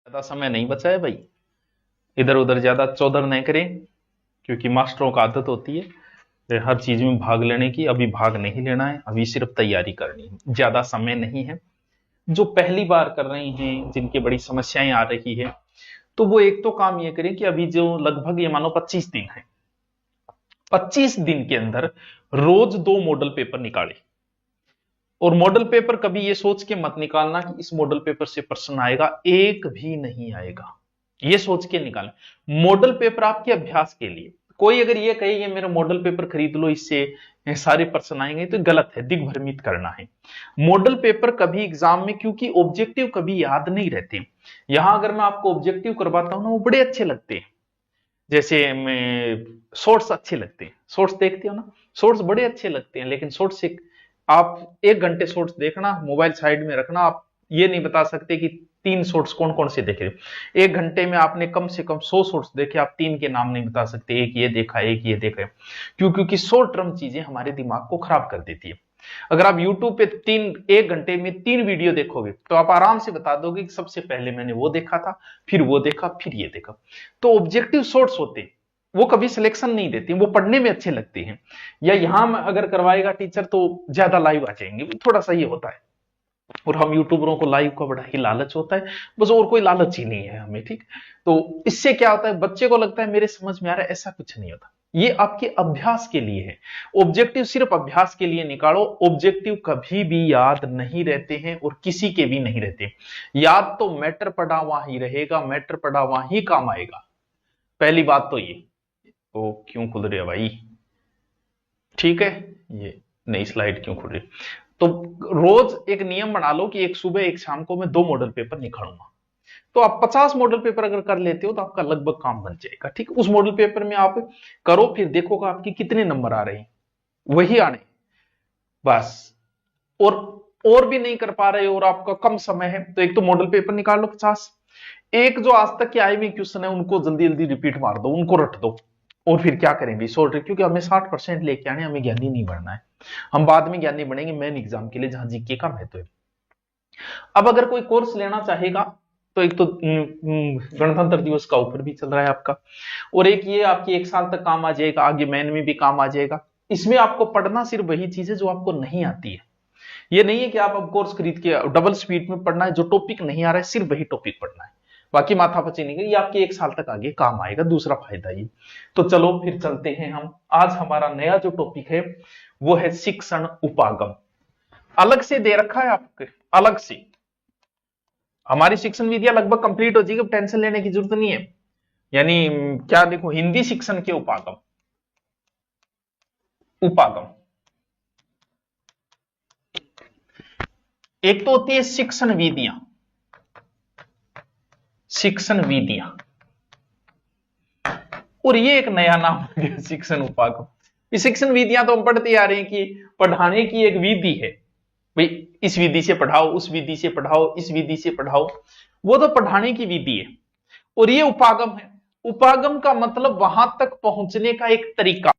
ज्यादा समय नहीं बचा है भाई, इधर उधर ज्यादा चौधर नहीं करें, क्योंकि मास्टरों का आदत होती है हर चीज में भाग लेने की। अभी भाग नहीं लेना है, अभी सिर्फ तैयारी करनी है, ज्यादा समय नहीं है। जो पहली बार कर रहे हैं, जिनकी बड़ी समस्याएं आ रही है, तो वो एक तो काम ये करें कि अभी जो लगभग ये मानो 25 दिन है, 25 दिन के अंदर रोज 2 मॉडल पेपर निकाले। और मॉडल पेपर कभी ये सोच के मत निकालना कि इस मॉडल पेपर से प्रश्न आएगा, एक भी नहीं आएगा, ये सोच के निकालें। मॉडल पेपर आपके अभ्यास के लिए। कोई अगर ये कहे ये मेरा मॉडल पेपर खरीद लो, इससे सारे प्रश्न आएंगे, तो गलत है, दिग्भ्रमित करना है। मॉडल पेपर कभी एग्जाम में, क्योंकि ऑब्जेक्टिव कभी याद नहीं रहते। यहां अगर मैं आपको ऑब्जेक्टिव करवाता हूं ना, वो बड़े अच्छे लगते हैं। जैसे मैं शॉर्ट्स अच्छे लगते हैं, शॉर्ट्स देखते हो ना, शॉर्ट्स बड़े अच्छे लगते हैं, लेकिन शॉर्ट्स से आप 1 घंटे शॉर्ट्स देखना, मोबाइल साइड में रखना, आप ये नहीं बता सकते कि 3 शॉर्ट्स कौन कौन से देखे। 1 घंटे में आपने कम से कम 100 शॉर्ट्स देखे, आप 3 के नाम नहीं बता सकते, एक ये देखा, एक ये देखा। क्यों? क्योंकि शॉर्ट टर्म चीजें हमारे दिमाग को खराब कर देती है। अगर आप YouTube पे 1 घंटे में 3 वीडियो देखोगे, तो आप आराम से बता दोगे कि सबसे पहले मैंने वो देखा था, फिर वो देखा, फिर ये देखा। तो ऑब्जेक्टिव शॉर्ट्स होते हैं, वो कभी सिलेक्शन नहीं देते, वो पढ़ने में अच्छे लगते हैं। या यहां अगर करवाएगा टीचर तो ज्यादा लाइव आ जाएंगे, थोड़ा सा ये होता है। और हम यूट्यूबरों को लाइव का बड़ा ही लालच होता है, बस और कोई लालच ही नहीं है हमें, ठीक। तो इससे क्या होता है, बच्चे को लगता है मेरे समझ में आ रहा है, ऐसा कुछ नहीं होता। ये आपके अभ्यास के लिए है। ऑब्जेक्टिव सिर्फ अभ्यास के लिए निकालो। ऑब्जेक्टिव कभी भी याद नहीं रहते हैं, और किसी के भी नहीं रहते। याद तो मैटर पढ़ा वहां ही रहेगा, मैटर पढ़ा वहां ही काम आएगा। पहली बात तो ये। तो क्यों खुल रही है भाई? ठीक है, ये नई स्लाइड क्यों खुल रही है? तो रोज एक नियम बना लो कि एक सुबह एक शाम को मैं 2 मॉडल पेपर निकालूंगा। तो आप 50 मॉडल पेपर अगर कर लेते हो तो आपका लगभग काम बन जाएगा, ठीक। उस मॉडल पेपर में आप करो, फिर देखोगा आपके कितने नंबर आ रहे हैं, वही आने बस। और भी नहीं कर पा रहे हो और आपका कम समय है, तो एक तो मॉडल पेपर निकाल लो 50। एक जो आज तक के आए हुए क्वेश्चन है उनको जल्दी जल्दी रिपीट मार दो, उनको रट दो। और फिर क्या करेंगे, सॉल्व, क्योंकि हमें 60% लेके आने, हमें ज्ञानी नहीं बनना है। हम बाद में ज्ञानी बनेंगे मेन एग्जाम के लिए, जहां जीके का महत्व है। अब अगर कोई कोर्स लेना चाहेगा, तो एक तो गणतंत्र दिवस का ऑफर भी चल रहा है आपका, और एक ये आपकी 1 साल तक काम आ जाएगा, आगे मैन में भी काम आ जाएगा। इसमें आपको पढ़ना सिर्फ वही चीज है जो आपको नहीं आती है। ये नहीं है कि आप अब कोर्स खरीद के डबल स्पीड में पढ़ना है, जो टॉपिक नहीं आ रहा है सिर्फ वही टॉपिक पढ़ना है, बाकी माथापच्ची नहीं है। ये आपके 1 साल तक आगे काम आएगा, दूसरा फायदा ये। तो चलो फिर चलते हैं हम। आज हमारा नया जो टॉपिक है वो है शिक्षण उपागम। अलग से दे रखा है आपके, अलग से। हमारी शिक्षण विधियां लगभग कंप्लीट हो जाएगी, टेंशन लेने की जरूरत नहीं है। यानी क्या, देखो, हिंदी शिक्षण के उपागम, उपागम एक तो होती है शिक्षण विधियां, शिक्षण विधियां, और ये एक नया नाम हो गया शिक्षण उपागम। ये शिक्षण विधियां तो हम पढ़ते आ रहे हैं कि पढ़ाने की एक विधि है भाई, इस विधि से पढ़ाओ, उस विधि से पढ़ाओ, इस विधि से पढ़ाओ, वो तो पढ़ाने की विधि है। और ये उपागम है। उपागम का मतलब वहां तक पहुंचने का एक तरीका।